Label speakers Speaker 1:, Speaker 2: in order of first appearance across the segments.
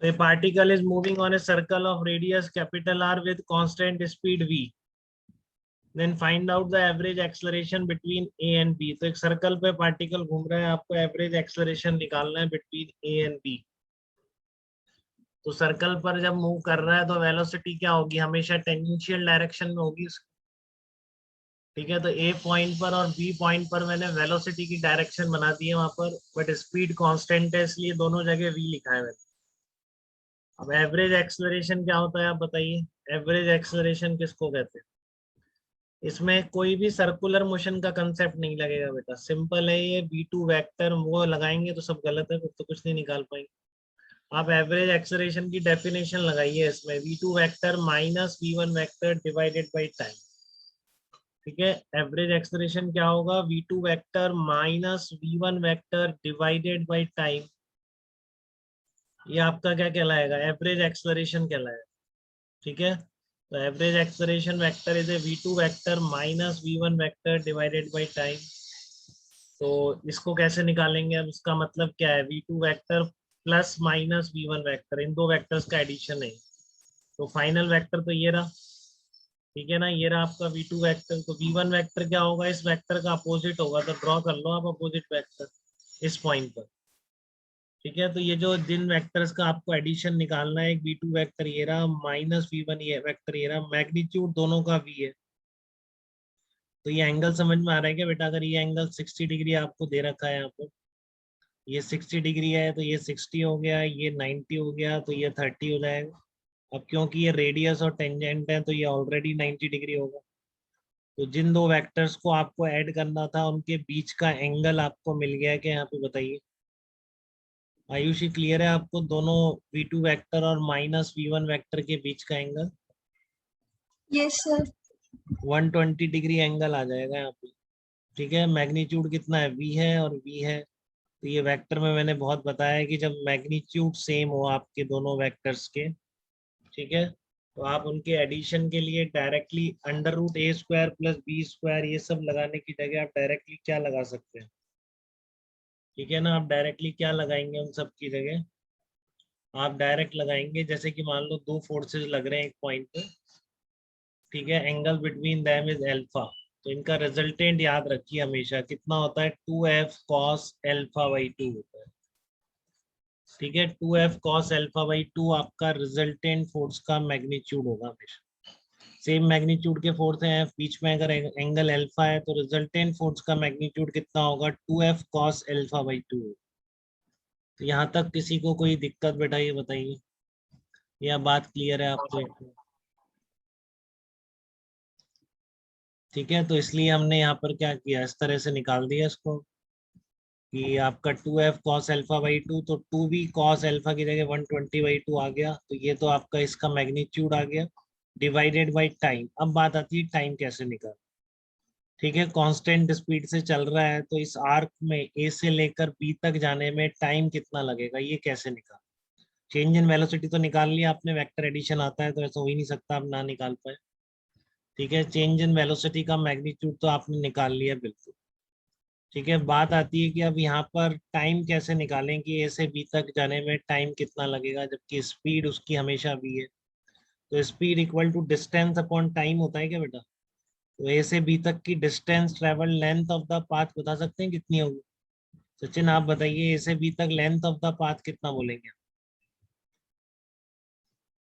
Speaker 1: A particle is moving on a circle of radius capital R with constant speed v. Then find out the average acceleration between A and B. तो एक circle पे particle घूम रहा है, आपको average acceleration निकालना है between A and B. तो सर्कल पर जब मूव कर रहा है तो वेलोसिटी क्या होगी, हमेशा टेंजेंशियल डायरेक्शन में होगी. ठीक है, तो ए पॉइंट पर और बी पॉइंट पर मैंने वेलोसिटी की डायरेक्शन बना दी है वहां पर, बट स्पीड कांस्टेंट है इसलिए दोनों जगह वी लिखा है मैंने. अब एवरेज एक्सलरेशन क्या होता है आप बताइए. एवरेज एक्सलरेशन किसको कहते हैं. इसमें कोई भी सर्कुलर मोशन का कंसेप्ट नहीं लगेगा बेटा, सिंपल है ये. v2 वेक्टर वो लगाएंगे तो सब गलत है, फिर तो कुछ नहीं निकाल पाएंगे. आप एवरेज एक्सलरेशन की डेफिनेशन लगाइए इसमें, v2 vector minus v1 vector divided by time. ठीक है, एवरेज एक्सलरेशन क्या होगा, v2 vector minus v1 vector divided by time. ये आपका क्या कहलाएगा, एवरेज एक्सलरेशन कहलाएगा. ठीक है, तो average acceleration vector is a v2 vector minus v1 vector divided by time. तो इसको कैसे निकालेंगे, अब इसका मतलब क्या है, v2 vector plus minus v1 vector, इन दो वेक्टर्स का एडिशन है. तो फाइनल वेक्टर तो ये रहा. ठीक है ना, ये रहा आपका v2 वेक्टर. तो v1 वेक्टर क्या होगा, इस वेक्टर का अपोजिट होगा, तो ड्रॉ कर लो आप अपोजिट वेक्टर इस पॉइंट पर. ठीक है, तो ये जो जिन वेक्टर्स का आपको एडिशन निकालना है, एक v2 वेक्टर ये रहा माइनस v1 ये वेक्टर ये रहा, मैग्नीट्यूड दोनों का v है. तो ये एंगल समझ में आ रहा है क्या बेटा, अगर ये एंगल 60 डिग्री आपको दे रखा है यहाँ पर, ये 60 डिग्री है तो ये 60 हो गया, ये 90 हो गया तो ये 30 हो जाएगा. अब क्योंकि ये रेडियस और टेंजेंट है तो ये ऑलरेडी 90 डिग्री होगा. तो जिन दो वेक्टर्स को आपको ऐड करना था उनके बीच का एंगल आपको मिल गया क्या, यहाँ पे बताइए. आयुषी क्लियर है आपको दोनों v2 वेक्टर और माइनस v1 वेक्टर के बीच का angle.
Speaker 2: Yes sir.
Speaker 1: 120 degree angle आ जाएगा यहाँ पे. ठीक है, मैग्नीट्यूड कितना है, v है और v है. तो ये वेक्टर में मैंने बहुत बताया है कि जब मैग्नीट्यूड सेम हो आपके दोनों वेक्टर्स के, ठीक है, तो आप उनके एडिशन के लिए डायरेक्टली अंडर रूट ए स्क्वायर प्लस बी स्क्वायर ये सब लगाने की जगह आप डायरेक्टली क्या लगा सकते हैं. ठीक है ना, आप डायरेक्टली क्या लगाएंगे उन सब की जगह, आप डायरेक्ट लगाएंगे जैसे कि मान लो दो फोर्सेस लग रहे हैं एक पॉइंट पे. ठीक है, angle between them is alpha. तो इनका रिजल्टेंट याद रखिए हमेशा कितना होता है, 2f cos अल्फा बाई 2 होता है. ठीक है, 2f cos अल्फा बाई 2 आपका रिजल्टेंट फोर्स का मैग्नीट्यूड होगा हमेशा. सेम मैग्नीट्यूड के फोर्स हैं, बीच में अगर एंगल अल्फा है तो रिजल्टेंट फोर्स का मैग्नीट्यूड कितना होगा, 2f cos अल्फा बाई 2. तो यहाँ तक किसी को कोई दिक्कत बेटा, ये बताइए, या बात क्लियर है आपको. ठीक है, तो इसलिए हमने यहाँ पर क्या किया, इस तरह से निकाल दिया इसको कि आपका 2f cos अल्फा बाई 2, तो 2b cos अल्फा की जगह 120/2 आ गया. तो ये तो आपका इसका मैग्नीट्यूड आ गया डिवाइडेड बाई टाइम. अब बात आती है टाइम कैसे निकाल. ठीक है, कांस्टेंट स्पीड से चल रहा है तो इस आर्क में ए से लेकर बी तक जाने में टाइम कितना लगेगा, ये कैसे निकाल. चेंज इन वेलोसिटी तो निकाल लिया आपने, वेक्टर एडिशन आता है तो ऐसा हो ही नहीं सकता आप ना निकाल पाए. ठीक है, चेंज इन वेलोसिटी का मैग्नीट्यूड तो आपने निकाल लिया बिल्कुल. ठीक है, बात आती है कि अब यहाँ पर टाइम कैसे निकालें कि ए से बी तक जाने में टाइम कितना लगेगा जबकि स्पीड उसकी हमेशा बी है. तो speed equal to distance upon time होता है क्या बेटा. तो ए से बी तक की distance travel length of the path बता सकते हैं कितनी होगी. सचिन आप बताइए, ए से बी तक लेंथ ऑफ द पाथ कितना बोलेंगे,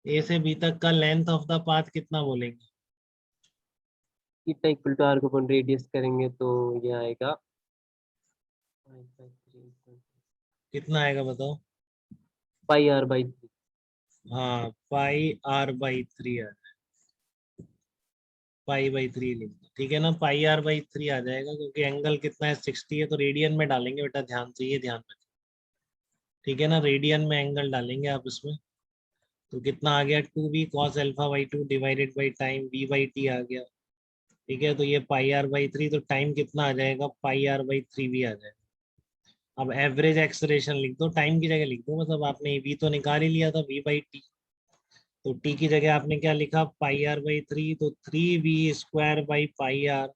Speaker 1: ए से बी तक का लेंथ ऑफ द पाथ कितना बोलेंगे.
Speaker 3: थीटा इक्वल टू आर को अपन रेडियस करेंगे तो ये आएगा
Speaker 1: कितना आएगा बताओ.
Speaker 3: Pi r by 3.
Speaker 1: हाँ, पाई आर बाई 3 आ पाई बाई 3 लिख दो. ठीक है ना, पाई आर बाई 3 आ जाएगा क्योंकि एंगल कितना है 60 है तो रेडियन में डालेंगे बेटा, ध्यान से ये ध्यान रखें. ठीक है ना, रेडियन में एंगल डालेंगे आप इसमें. तो कितना आ गया, 2b cos alpha by 2 divided by time b by t आ गया. ठीक है, तो ये पाई आर बाई 3, तो टाइम कितना आ जाएगा, पाई आर बाई 3 भी आ जाएगा. अब एवरेज एक्सलेरेशन लिख दो, टाइम की जगह लिख दो, मतलब आपने v तो निकाल ही लिया था v बाई टी. तो t की जगह आपने क्या लिखा, पाई आर बाई 3, तो 3b square by pi r.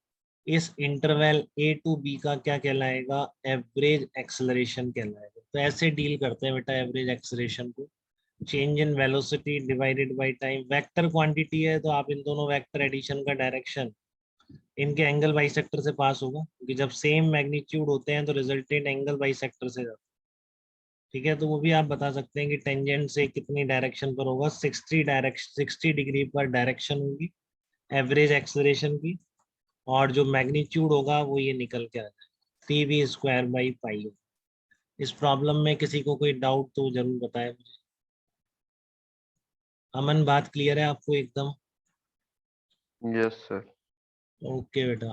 Speaker 1: इस इंटरवल a टू b का क्या कहलाएगा, एवरेज एक्सलरेशन कहलाएगा. तो ऐसे डील करते हैं बेटा एवरेज एक्सलरेशन को. Change in velocity divided by time, vector quantity है तो आप इन दोनों वेक्टर एडिशन का डायरेक्शन इनके एंगल बाइसेक्टर से पास होगा, क्योंकि जब सेम मैग्नीट्यूड होते हैं तो रिजल्टेंट एंगल बाइसेक्टर से जाता है। ठीक है, तो वो भी आप बता सकते हैं कि टेंजेंट से कितनी डायरेक्शन पर होगा, 60 डिग्री पर डायरेक्शन होगी एवरेज एक्सेलरेशन की, और जो मैग्नीट्यूड होगा वो ये निकल के आ जाए CV² /π। इस प्रॉब्लम में किसी को कोई डाउट तो जरूर बताएं मुझे। अमन, बात क्लियर है आपको एकदम?
Speaker 4: Yes sir.
Speaker 1: ओके बेटा।